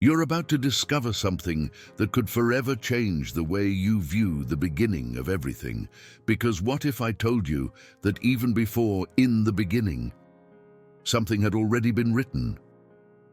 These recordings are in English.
You're about to discover something that could forever change the way you view the beginning of everything. Because what if I told you that even before "in the beginning," something had already been written?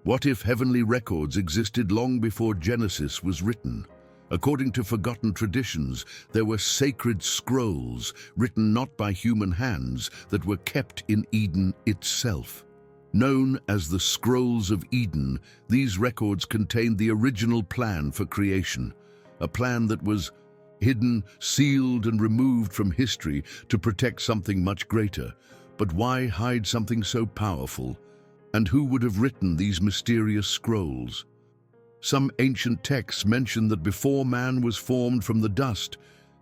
What if heavenly records existed long before Genesis was written? According to forgotten traditions, there were sacred scrolls written not by human hands that were kept in Eden itself. Known as the Scrolls of Eden, these records contained the original plan for creation, a plan that was hidden, sealed, and removed from history to protect something much greater. But why hide something so powerful? And who would have written these mysterious scrolls? Some ancient texts mention that before man was formed from the dust,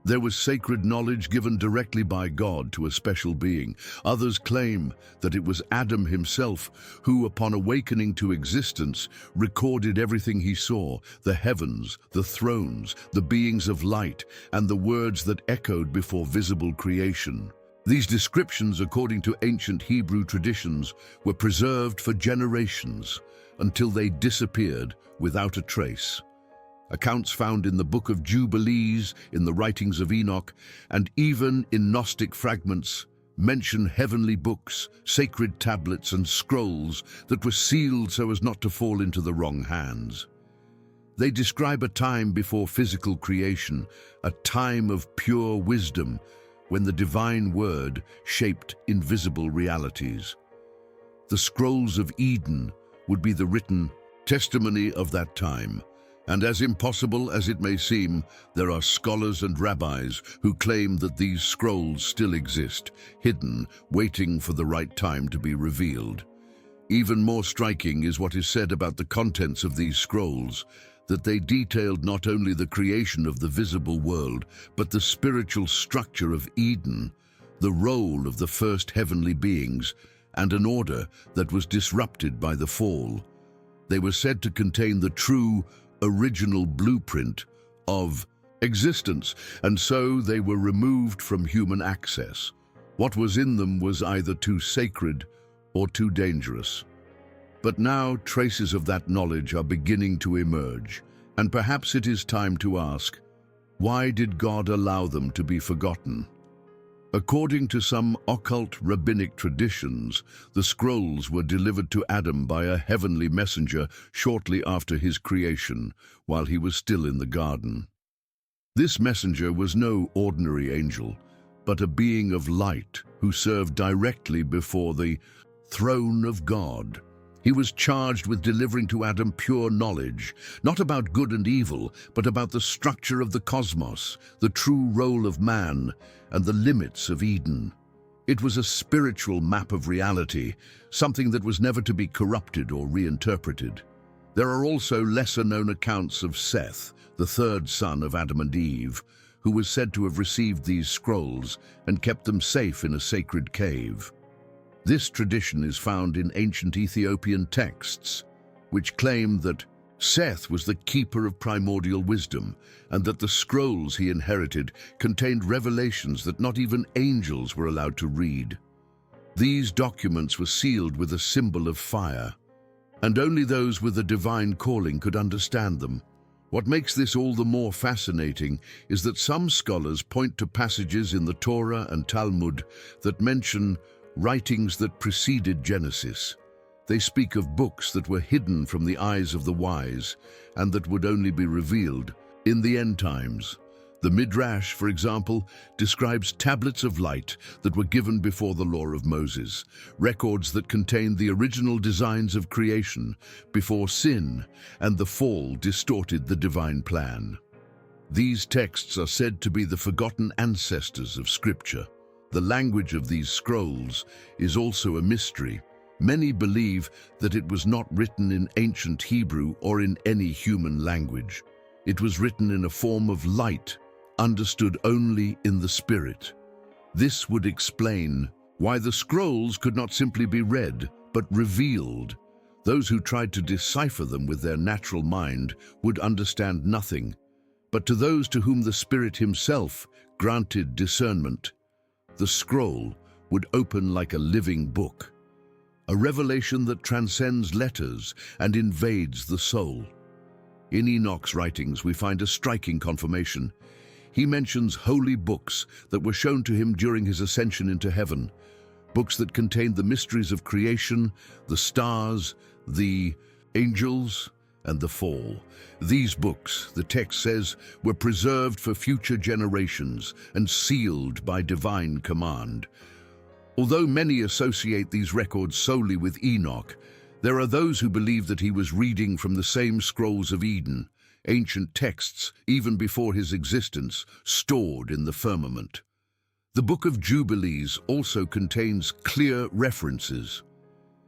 there was sacred knowledge given directly by God to a special being. Others claim that it was Adam himself who, upon awakening to existence, recorded everything he saw: the heavens, the thrones, the beings of light, and the words that echoed before visible creation. These descriptions, according to ancient Hebrew traditions, were preserved for generations until they disappeared without a trace. Accounts found in the Book of Jubilees, in the writings of Enoch, and even in Gnostic fragments mention heavenly books, sacred tablets, and scrolls that were sealed so as not to fall into the wrong hands. They describe a time before physical creation, a time of pure wisdom, when the divine word shaped invisible realities. The Scrolls of Eden would be the written testimony of that time. And as impossible as it may seem, there are scholars and rabbis who claim that these scrolls still exist, hidden, waiting for the right time to be revealed. Even more striking is what is said about the contents of these scrolls, that they detailed not only the creation of the visible world, but the spiritual structure of Eden, the role of the first heavenly beings, and an order that was disrupted by the fall. They were said to contain the true, original blueprint of existence, and so they were removed from human access. What was in them was either too sacred or too dangerous. But now traces of that knowledge are beginning to emerge, and perhaps it is time to ask, why did God allow them to be forgotten? According to some occult rabbinic traditions, the scrolls were delivered to Adam by a heavenly messenger shortly after his creation, while he was still in the garden. This messenger was no ordinary angel, but a being of light who served directly before the throne of God. He was charged with delivering to Adam pure knowledge, not about good and evil, but about the structure of the cosmos, the true role of man, and the limits of Eden. It was a spiritual map of reality, something that was never to be corrupted or reinterpreted. There are also lesser-known accounts of Seth, the third son of Adam and Eve, who was said to have received these scrolls and kept them safe in a sacred cave. This tradition is found in ancient Ethiopian texts, which claim that Seth was the keeper of primordial wisdom, and that the scrolls he inherited contained revelations that not even angels were allowed to read. These documents were sealed with a symbol of fire, and only those with a divine calling could understand them. What makes this all the more fascinating is that some scholars point to passages in the Torah and Talmud that mention writings that preceded Genesis. They speak of books that were hidden from the eyes of the wise and that would only be revealed in the end times. The Midrash, for example, describes tablets of light that were given before the law of Moses, records that contained the original designs of creation before sin and the fall distorted the divine plan. These texts are said to be the forgotten ancestors of Scripture. The language of these scrolls is also a mystery. Many believe that it was not written in ancient Hebrew or in any human language. It was written in a form of light, understood only in the Spirit. This would explain why the scrolls could not simply be read, but revealed. Those who tried to decipher them with their natural mind would understand nothing. But to those to whom the Spirit himself granted discernment, the scroll would open like a living book, a revelation that transcends letters and invades the soul. In Enoch's writings, we find a striking confirmation. He mentions holy books that were shown to him during his ascension into heaven, books that contained the mysteries of creation, the stars, the angels, and the fall. These books, the text says, were preserved for future generations and sealed by divine command. Although many associate these records solely with Enoch, there are those who believe that he was reading from the same scrolls of Eden, ancient texts even before his existence, stored in the firmament. The Book of Jubilees also contains clear references.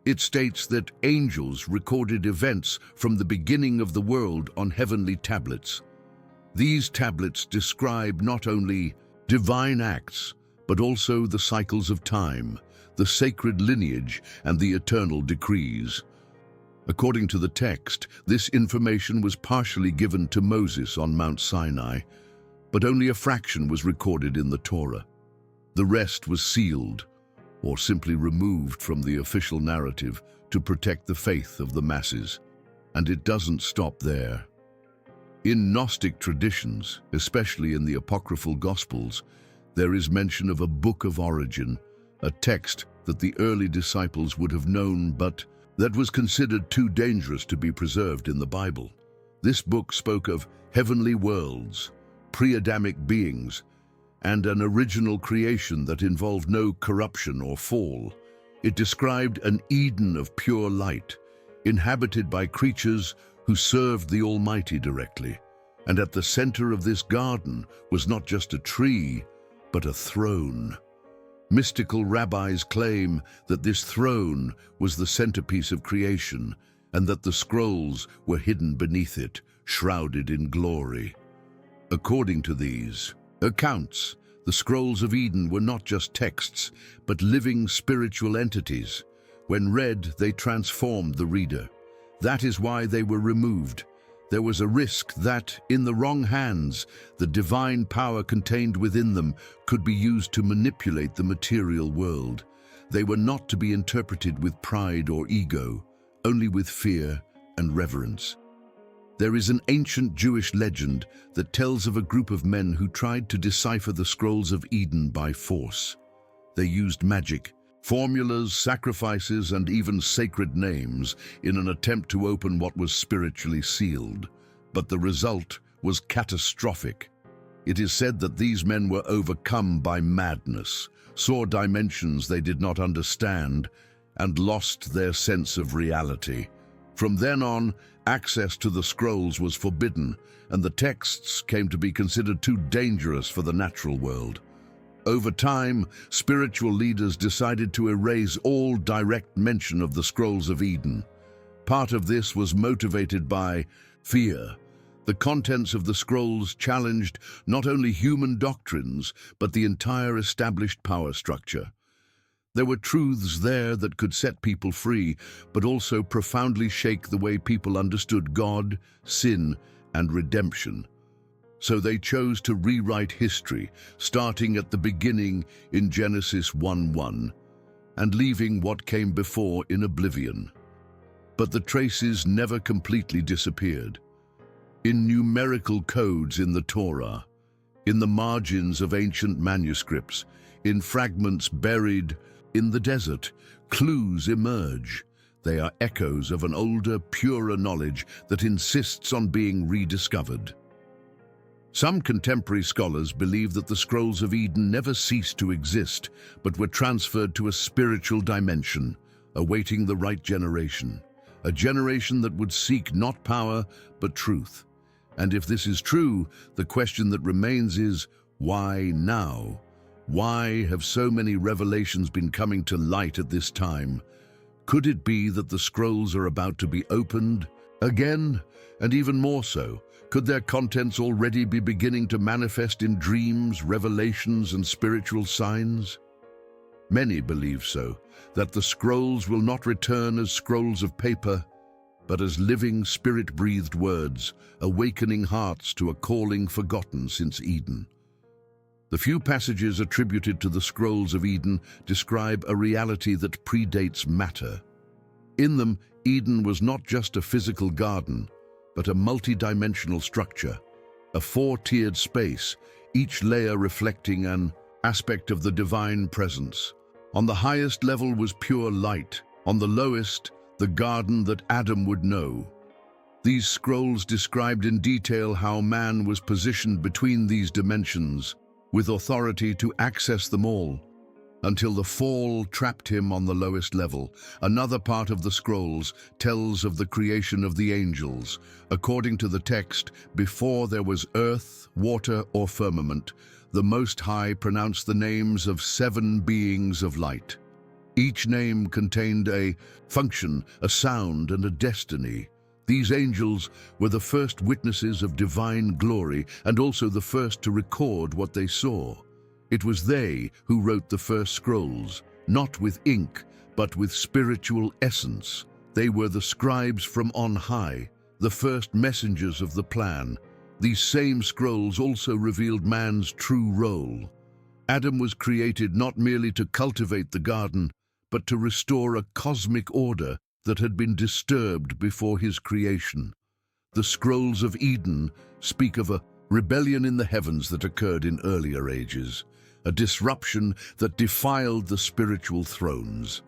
It states that angels recorded events from the beginning of the world on heavenly tablets. These tablets describe not only divine acts, but also the cycles of time, the sacred lineage, and the eternal decrees. According to the text, this information was partially given to Moses on Mount Sinai, but only a fraction was recorded in the Torah. The rest was sealed, or simply removed from the official narrative to protect the faith of the masses. And it doesn't stop there. In Gnostic traditions, especially in the apocryphal Gospels, there is mention of a book of origin, a text that the early disciples would have known but that was considered too dangerous to be preserved in the Bible. This book spoke of heavenly worlds, pre-Adamic beings, and an original creation that involved no corruption or fall. It described an Eden of pure light, inhabited by creatures who served the Almighty directly. And at the center of this garden was not just a tree, but a throne. Mystical rabbis claim that this throne was the centerpiece of creation, and that the scrolls were hidden beneath it, shrouded in glory. According to these accounts, the scrolls of Eden were not just texts, but living spiritual entities. When read, they transformed the reader. That is why they were removed. There was a risk that, in the wrong hands, the divine power contained within them could be used to manipulate the material world. They were not to be interpreted with pride or ego, only with fear and reverence. There is an ancient Jewish legend that tells of a group of men who tried to decipher the scrolls of Eden by force. They used magic, formulas, sacrifices, and even sacred names in an attempt to open what was spiritually sealed. But the result was catastrophic. It is said that these men were overcome by madness, saw dimensions they did not understand, and lost their sense of reality. From then on, access to the scrolls was forbidden, and the texts came to be considered too dangerous for the natural world. Over time, spiritual leaders decided to erase all direct mention of the scrolls of Eden. Part of this was motivated by fear. The contents of the scrolls challenged not only human doctrines, but the entire established power structure. There were truths there that could set people free, but also profoundly shake the way people understood God, sin, and redemption. So they chose to rewrite history, starting at the beginning in Genesis 1:1, and leaving what came before in oblivion. But the traces never completely disappeared. In numerical codes in the Torah, in the margins of ancient manuscripts, in fragments buried in the desert, clues emerge. They are echoes of an older, purer knowledge that insists on being rediscovered. Some contemporary scholars believe that the scrolls of Eden never ceased to exist, but were transferred to a spiritual dimension, awaiting the right generation, a generation that would seek not power, but truth. And if this is true, the question that remains is, why now? Why have so many revelations been coming to light at this time? Could it be that the scrolls are about to be opened again? And even more so, could their contents already be beginning to manifest in dreams, revelations, and spiritual signs? Many believe so, that the scrolls will not return as scrolls of paper, but as living, spirit-breathed words, awakening hearts to a calling forgotten since Eden. The few passages attributed to the scrolls of Eden describe a reality that predates matter. In them, Eden was not just a physical garden, but a multi-dimensional structure, a four-tiered space, each layer reflecting an aspect of the divine presence. On the highest level was pure light, on the lowest, the garden that Adam would know. These scrolls described in detail how man was positioned between these dimensions, with authority to access them all, until the fall trapped him on the lowest level. Another part of the scrolls tells of the creation of the angels. According to the text, before there was earth, water, or firmament, the Most High pronounced the names of 7 beings of light. Each name contained a function, a sound, and a destiny. These angels were the first witnesses of divine glory and also the first to record what they saw. It was they who wrote the first scrolls, not with ink, but with spiritual essence. They were the scribes from on high, the first messengers of the plan. These same scrolls also revealed man's true role. Adam was created not merely to cultivate the garden, but to restore a cosmic order that had been disturbed before his creation. The scrolls of Eden speak of a rebellion in the heavens that occurred in earlier ages, a disruption that defiled the spiritual thrones.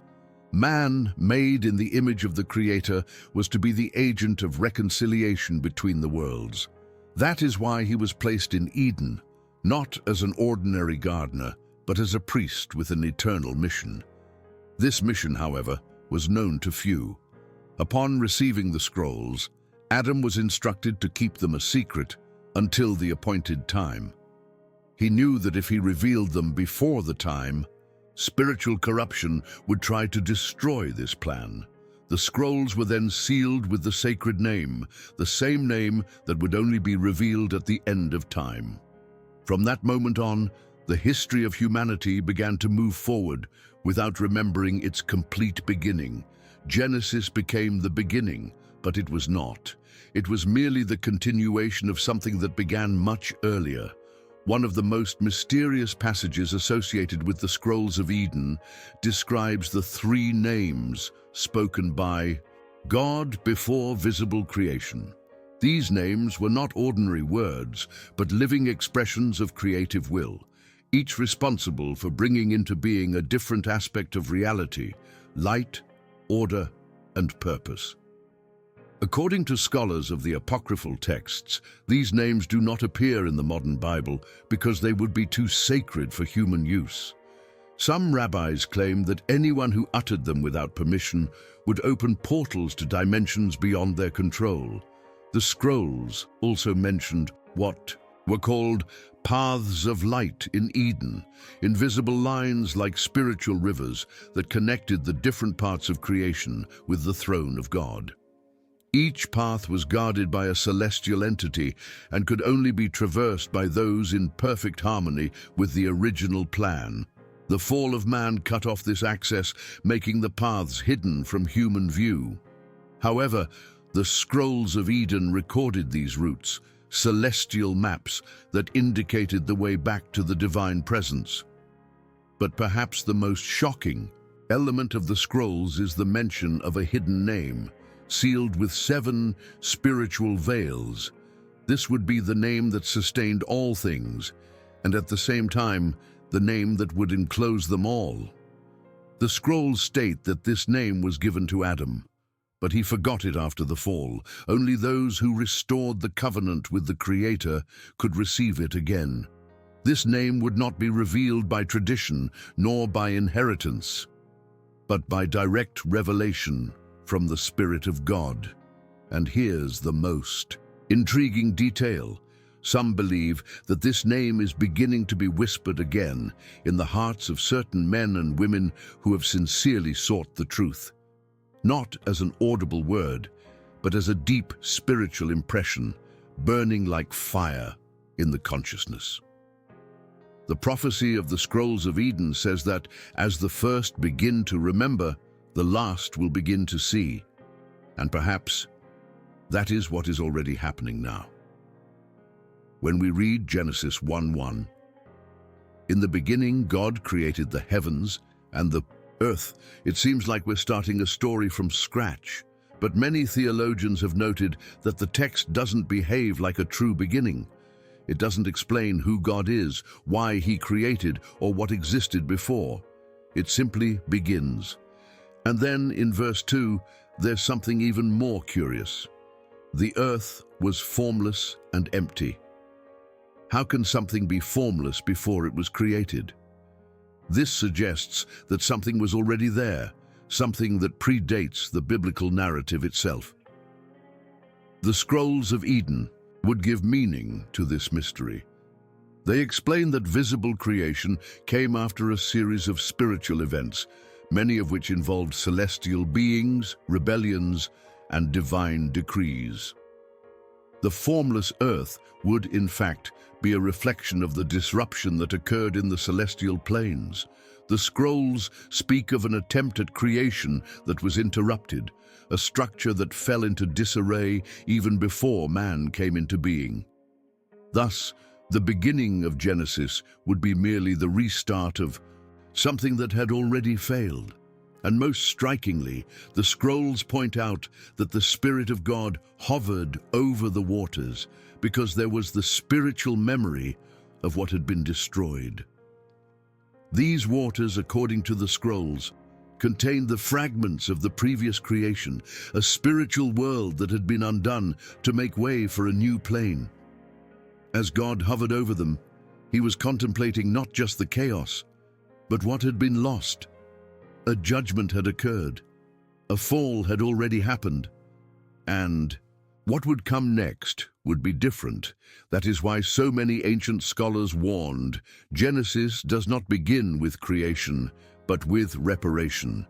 Man, made in the image of the Creator, was to be the agent of reconciliation between the worlds. That is why he was placed in Eden, not as an ordinary gardener, but as a priest with an eternal mission. This mission, however, was known to few. Upon receiving the scrolls, Adam was instructed to keep them a secret until the appointed time. He knew that if he revealed them before the time, spiritual corruption would try to destroy this plan. The scrolls were then sealed with the sacred name, the same name that would only be revealed at the end of time. From that moment on, the history of humanity began to move forward without remembering its complete beginning. Genesis became the beginning, but it was not. It was merely the continuation of something that began much earlier. One of the most mysterious passages associated with the Scrolls of Eden describes the 3 names spoken by God before visible creation. These names were not ordinary words, but living expressions of creative will, each responsible for bringing into being a different aspect of reality, light, order, and purpose. According to scholars of the apocryphal texts, these names do not appear in the modern Bible because they would be too sacred for human use. Some rabbis claim that anyone who uttered them without permission would open portals to dimensions beyond their control. The scrolls also mentioned what were called paths of light in Eden, invisible lines like spiritual rivers that connected the different parts of creation with the throne of God. Each path was guarded by a celestial entity and could only be traversed by those in perfect harmony with the original plan. The fall of man cut off this access, making the paths hidden from human view. However, the Scrolls of Eden recorded these routes, celestial maps that indicated the way back to the divine presence. But perhaps the most shocking element of the scrolls is the mention of a hidden name, sealed with 7 spiritual veils. This would be the name that sustained all things, and at the same time, the name that would enclose them all. The scrolls state that this name was given to Adam, but he forgot it after the fall. Only those who restored the covenant with the Creator could receive it again. This name would not be revealed by tradition nor by inheritance, but by direct revelation from the Spirit of God. And here's the most intriguing detail. Some believe that this name is beginning to be whispered again in the hearts of certain men and women who have sincerely sought the truth, not as an audible word, but as a deep spiritual impression, burning like fire in the consciousness. The prophecy of the Scrolls of Eden says that as the first begin to remember, the last will begin to see. And perhaps that is what is already happening now. When we read Genesis 1:1, "In the beginning God created the heavens and the earth," it seems like we're starting a story from scratch. But many theologians have noted that the text doesn't behave like a true beginning. It doesn't explain who God is, why He created, or what existed before. It simply begins. And then, in verse 2, there's something even more curious. The earth was formless and empty. How can something be formless before it was created? This suggests that something was already there, something that predates the biblical narrative itself. The Scrolls of Eden would give meaning to this mystery. They explain that visible creation came after a series of spiritual events, many of which involved celestial beings, rebellions, and divine decrees. The formless earth would, in fact, be a reflection of the disruption that occurred in the celestial planes. The scrolls speak of an attempt at creation that was interrupted, a structure that fell into disarray even before man came into being. Thus, the beginning of Genesis would be merely the restart of something that had already failed. And most strikingly, the scrolls point out that the Spirit of God hovered over the waters because there was the spiritual memory of what had been destroyed. These waters, according to the scrolls, contained the fragments of the previous creation, a spiritual world that had been undone to make way for a new plane. As God hovered over them, He was contemplating not just the chaos, but what had been lost. A judgment had occurred. A fall had already happened. And what would come next would be different. That is why so many ancient scholars warned, Genesis does not begin with creation, but with reparation.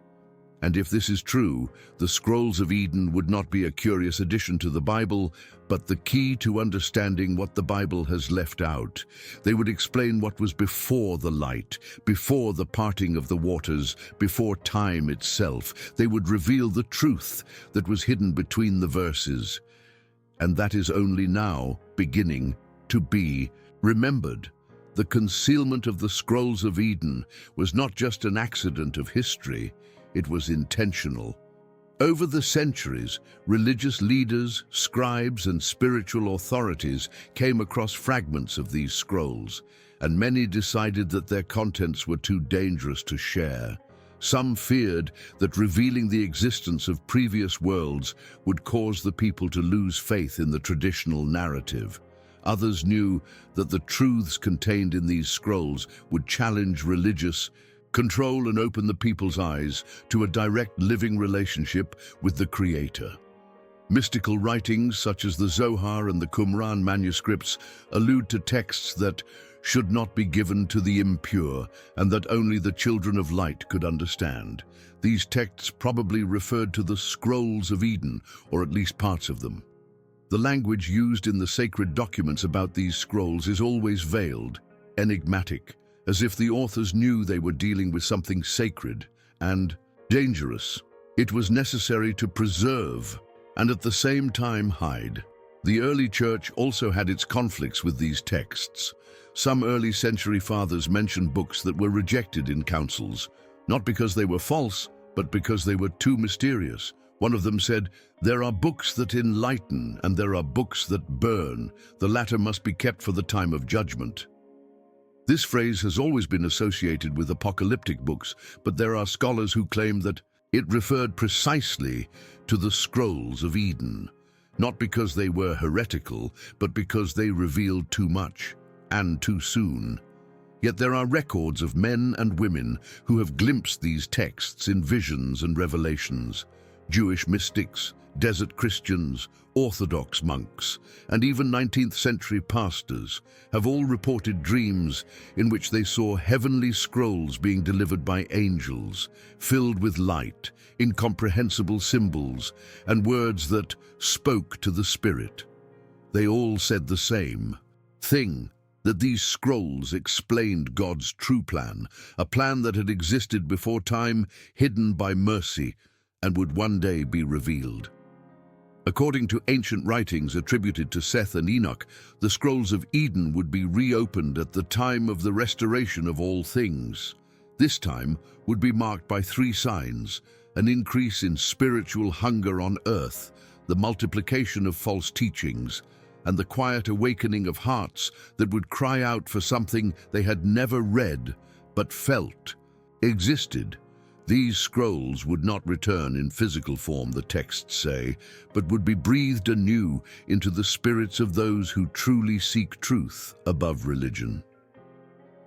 And if this is true, the Scrolls of Eden would not be a curious addition to the Bible, but the key to understanding what the Bible has left out. They would explain what was before the light, before the parting of the waters, before time itself. They would reveal the truth that was hidden between the verses. And that is only now beginning to be remembered. The concealment of the Scrolls of Eden was not just an accident of history, it was intentional. Over the centuries, religious leaders, scribes, and spiritual authorities came across fragments of these scrolls, and many decided that their contents were too dangerous to share. Some feared that revealing the existence of previous worlds would cause the people to lose faith in the traditional narrative. Others knew that the truths contained in these scrolls would challenge religious control and open the people's eyes to a direct living relationship with the Creator. Mystical writings such as the Zohar and the Qumran manuscripts allude to texts that should not be given to the impure and that only the children of light could understand. These texts probably referred to the Scrolls of Eden, or at least parts of them. The language used in the sacred documents about these scrolls is always veiled, enigmatic, as if the authors knew they were dealing with something sacred and dangerous. It was necessary to preserve and at the same time hide. The early church also had its conflicts with these texts. Some early century fathers mentioned books that were rejected in councils, not because they were false, but because they were too mysterious. One of them said, "There are books that enlighten and there are books that burn. The latter must be kept for the time of judgment." This phrase has always been associated with apocalyptic books, but there are scholars who claim that it referred precisely to the Scrolls of Eden, not because they were heretical, but because they revealed too much and too soon. Yet there are records of men and women who have glimpsed these texts in visions and revelations. Jewish mystics, desert Christians, Orthodox monks, and even 19th century pastors have all reported dreams in which they saw heavenly scrolls being delivered by angels, filled with light, incomprehensible symbols, and words that spoke to the spirit. They all said the same thing, that these scrolls explained God's true plan, a plan that had existed before time, hidden by mercy, and would one day be revealed. According to ancient writings attributed to Seth and Enoch, the Scrolls of Eden would be reopened at the time of the restoration of all things. This time would be marked by 3 signs: an increase in spiritual hunger on earth, the multiplication of false teachings, and the quiet awakening of hearts that would cry out for something they had never read but felt existed. These scrolls would not return in physical form, the texts say, but would be breathed anew into the spirits of those who truly seek truth above religion.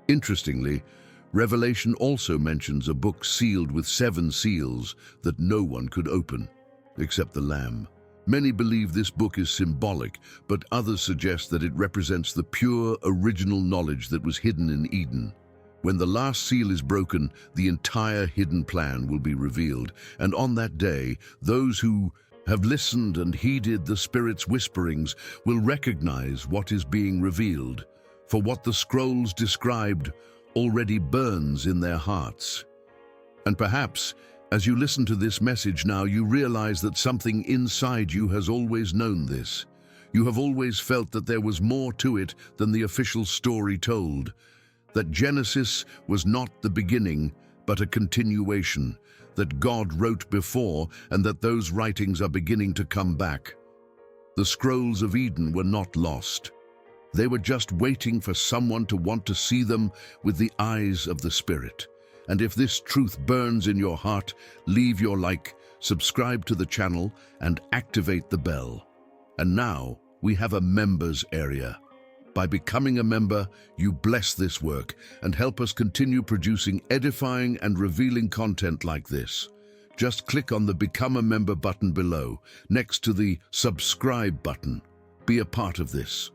Interestingly, Revelation also mentions a book sealed with 7 seals that no one could open, except the Lamb. Many believe this book is symbolic, but others suggest that it represents the pure, original knowledge that was hidden in Eden. When the last seal is broken, the entire hidden plan will be revealed, and on that day, those who have listened and heeded the Spirit's whisperings will recognize what is being revealed, for what the scrolls described already burns in their hearts. And perhaps, as you listen to this message now, you realize that something inside you has always known this. You have always felt that there was more to it than the official story told, that Genesis was not the beginning, but a continuation, that God wrote before, and that those writings are beginning to come back. The scrolls of Eden were not lost. They were just waiting for someone to want to see them with the eyes of the Spirit. And if this truth burns in your heart, leave your like, subscribe to the channel, and activate the bell. And now we have a members area. By becoming a member, you bless this work and help us continue producing edifying and revealing content like this. Just click on the Become a Member button below, next to the Subscribe button. Be a part of this.